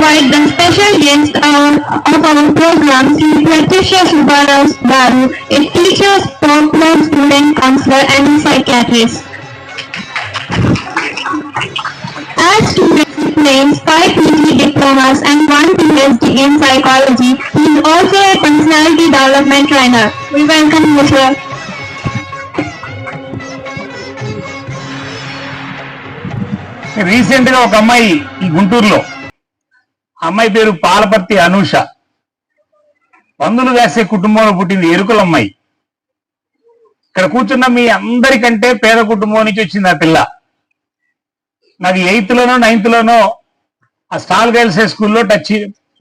invite the special guest of our program, Sri Pratyusha Subharas Baru, a teacher, popular student counselor and psychiatrist. As student claims 5 PG diplomas and 1 PhD in psychology, he is also a personality development trainer. We welcome you, sir. Recent గా ఒక అమ్మాయి ఈ గుంటూరులో, అమ్మాయి పేరు పాలపర్తి అనూష. పందులు వేసే కుటుంబంలో పుట్టింది, ఎరుకల అమ్మాయి. ఇక్కడ కూర్చున్న మీ అందరికంటే పేద కుటుంబం నుంచి వచ్చింది ఆ పిల్ల. నాకు 8th లోనో 9th లోనో ఆ స్టాల్ గర్ల్స్ స్కూల్లో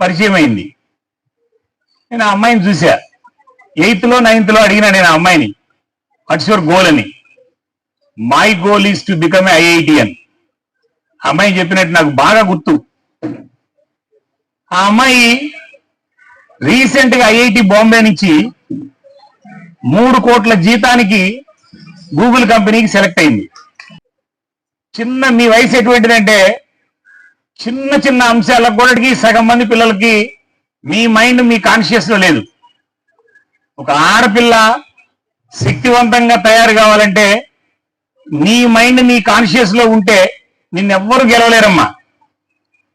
పరిచయం అయింది. నేను ఆ అమ్మాయిని చూసా. 8th లో 9th లో అడిగినా నేను ఆ అమ్మాయిని, వాట్స్ యువర్ గోల్ అని. My goal is to become a IITian. అమ్మాయి చెప్పినట్టు నాకు బాగా గుర్తు. ఆ అమ్మాయి రీసెంట్ గా ఐఐటి బాంబే నుంచి 3 కోట్ల జీతానికి గూగుల్ కంపెనీకి సెలెక్ట్ అయింది. మీ వయసు ఎటువంటిదంటే చిన్న చిన్న అంశాలకు కూడా సగం మంది పిల్లలకి మీ మైండ్ మీ కాన్షియస్ లో లేదు. ఒక ఆడపిల్ల శక్తివంతంగా తయారు కావాలంటే నీ మైండ్ నీ కాన్షియస్ లో ఉంటే నిన్నెవ్వరు గెలవలేరమ్మా.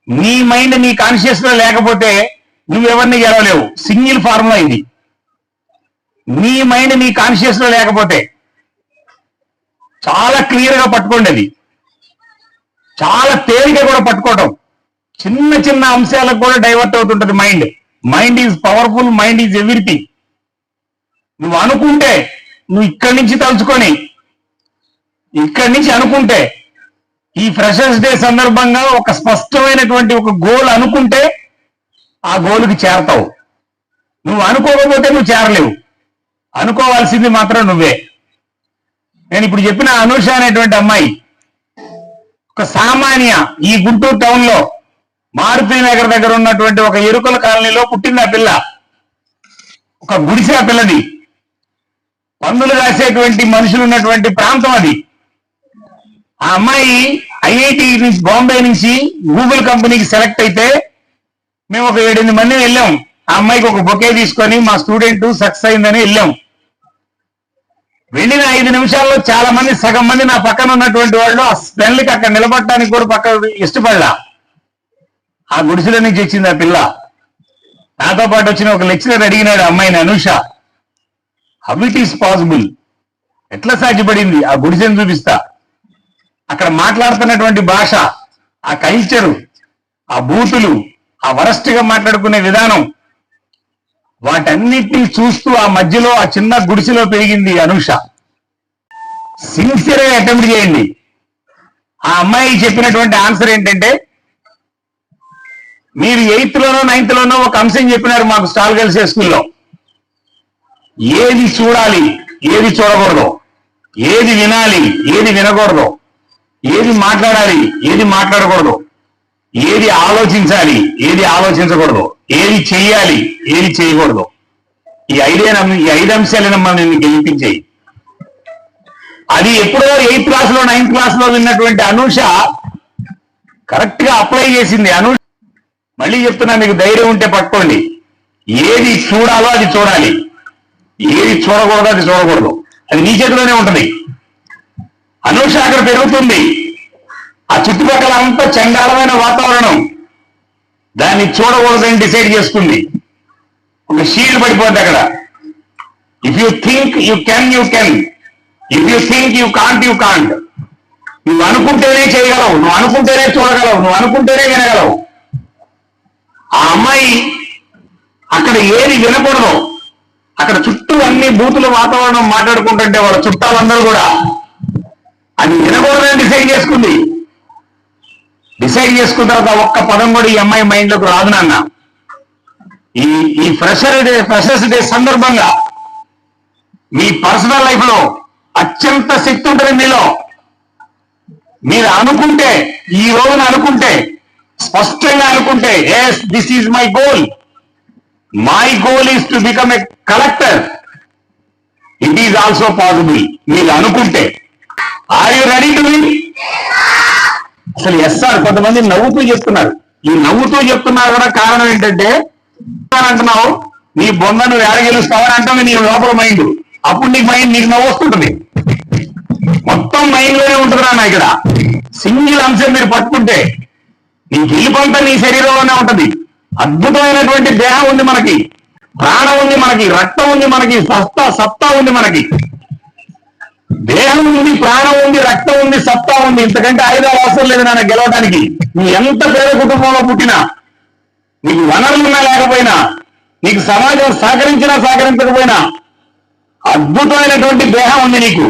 నీ మైండ్ నీ కాన్షియస్ లో లేకపోతే నువ్వెవరిని గెలవలేవు. సింగిల్ ఫార్ములా ఇది. నీ మైండ్ నీ కాన్షియస్ లో లేకపోతే చాలా క్లియర్ గా పట్టుకోండి. అది చాలా తేలిక కూడా పట్టుకోవటం. చిన్న చిన్న అంశాలకు కూడా డైవర్ట్ అవుతుంటది mind. Mind is powerful, mind is everything. నువ్వు అనుకుంటే, నువ్వు ఇక్కడి నుంచి తలుచుకొని ఇక్కడి నుంచి అనుకుంటే, ఈ ఫ్రెషర్స్ డే సందర్భంగా ఒక స్పష్టమైనటువంటి ఒక గోల్ అనుకుంటే ఆ గోల్కి చేరతావు. నువ్వు అనుకోకపోతే నువ్వు చేరలేవు. అనుకోవాల్సింది మాత్రం నువ్వే. నేను ఇప్పుడు చెప్పిన అనూష అనేటువంటి అమ్మాయి ఒక సామాన్య ఈ గుంటూరు టౌన్ లో మారుతి నగర్ దగ్గర ఉన్నటువంటి ఒక ఎరుకల కాలనీలో పుట్టింది ఆ పిల్ల. ఒక గుడిసె ఆ పిల్లది. పందులు రాసేటువంటి మనుషులు ఉన్నటువంటి ప్రాంతం అది. ఆ అమ్మాయి ఐఐటి నుంచి బాంబే నుంచి గూగుల్ కంపెనీకి సెలెక్ట్ అయితే మేము ఒక 7-8 మంది వెళ్ళాం. ఆ అమ్మాయికి ఒక బొకే తీసుకొని మా స్టూడెంట్ సక్సెస్ అయిందని వెళ్ళాం. వెళ్ళిన 5 నిమిషాల్లో చాలా మంది, సగం మంది నా పక్కన ఉన్నటువంటి వాళ్ళు ఆ స్మెల్కి అక్కడ నిలబడటానికి కూడా పక్క ఇష్టపడలా. ఆ గుడిసెల నుంచి వచ్చింది ఆ పిల్ల. నాతో పాటు వచ్చిన ఒక లెక్చరర్ అడిగినాడు అమ్మాయిని, Anusha how it is possible, ఎట్లా సాధ్యపడింది? ఆ గుడిసెను చూపిస్తా. అక్కడ మాట్లాడుతున్నటువంటి భాష, ఆ కల్చరు, ఆ బూతులు, ఆ వరస్ట్ గా మాట్లాడుకునే విధానం, వాటన్నిటినీ చూస్తూ ఆ మధ్యలో ఆ చిన్న గుడిసెలో పెరిగింది అనూష. సిన్సియర్ గా అటెంప్ట్ చేయండి. ఆ అమ్మాయి చెప్పినటువంటి ఆన్సర్ ఏంటంటే, మీరు 8th లోనో 9th లోనో ఒక అంశం చెప్పినారు మాకు స్టాల్ గర్ల్స్ స్కూల్లో. ఏది చూడాలి, ఏది చూడకూడదు, ఏది వినాలి, ఏది వినకూడదు, ఏది మాట్లాడాలి, ఏది మాట్లాడకూడదు, ఏది ఆలోచించాలి, ఏది ఆలోచించకూడదు, ఏది చెయ్యాలి, ఏది చేయకూడదు, ఈ 5 అంశాలను నిన్ను గెలిపించాయి. అది ఎప్పుడో 8th క్లాస్ లో 9th క్లాస్ లో విన్నటువంటి అనూష కరెక్ట్ గా అప్లై చేసింది. అనూష మళ్ళీ చెప్తున్నా, మీకు ధైర్యం ఉంటే పట్టుకోండి. ఏది చూడాలో అది చూడాలి, ఏది చూడకూడదో అది చూడకూడదు. అది నీ చేతిలోనే ఉంటుంది. అనూష అక్కడ పెరుగుతుంది. ఆ చుట్టుపక్కల అంతా చండాలమైన వాతావరణం. దాన్ని చూడకూడదని డిసైడ్ చేసుకుంది. ఒక షీల్డ్ పడిపోద్ది అక్కడ. If you think you can, you can. If you think you can't, you can't. నువ్వు అనుకుంటేనే చేయగలవు, నువ్వు అనుకుంటేనే చూడగలవు, నువ్వు అనుకుంటేనే వినగలవు. ఆ అమ్మాయి అక్కడ ఏది వినకూడదు, అక్కడ చుట్టూ అన్ని బూతుల వాతావరణం మాట్లాడుకుంటుంటే వాళ్ళ చుట్టాలందరూ కూడా అది వినకూడదని డిసైడ్ చేసుకుంది. డిసైడ్ చేసుకున్న తర్వాత ఒక్క పదం కూడా ఈ అమ్మాయి మైండ్ లోకి రాదు. నాన్న, ఈ ఫ్రెషర్స్ డే సందర్భంగా మీ పర్సనల్ లైఫ్ లో అత్యంత శక్తి ఉంటుంది మీలో. మీరు అనుకుంటే, ఈ రోజున అనుకుంటే, స్పష్టంగా అనుకుంటే, yes this is my goal, my goal is to become a collector, it is also possible. మీరు అనుకుంటే. Are you ready to win? అసలు ఎస్ఆర్ కొంతమంది నవ్వుతూ చెప్తున్నారు. ఈ నవ్వుతూ చెప్తున్నా కూడా కారణం ఏంటంటే అంటున్నావు నీ బొంద నువ్వు ఎడ గెలుస్తావని అంటావు నీ లోపల మైండ్. అప్పుడు నీకు నవ్వు వస్తుంటుంది. మొత్తం మైండ్ లోనే ఉంటుంది నాన్న. ఇక్కడ సింగిల్ అంశం మీరు పట్టుకుంటే నీ గెలుపంతా నీ శరీరంలోనే ఉంటది. అద్భుతమైనటువంటి దేహం ఉంది మనకి, ప్రాణం ఉంది మనకి, రక్తం ఉంది మనకి, సత్తా ఉంది మనకి. దేహం ఉంది, ప్రాణం ఉంది, రక్తం ఉంది, సత్తా ఉంది. ఇంతకంటే ఆయుధాలు అవసరం లేదు నాన్న గెలవడానికి. నువ్వు ఎంత పేద కుటుంబంలో పుట్టినా, నీకు వనరులున్నా లేకపోయినా, నీకు సమాజం సహకరించకపోయినా అద్భుతమైనటువంటి దేహం ఉంది నీకు.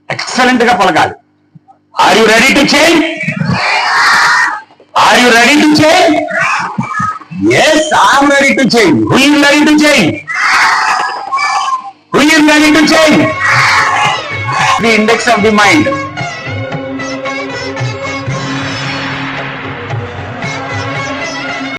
ఎక్సలెంట్ గా పలకాలి. Are you ready to change? Are you ready to change? Yes, I am ready to change. Who is ready to change? Who is ready to change? The index of the mind.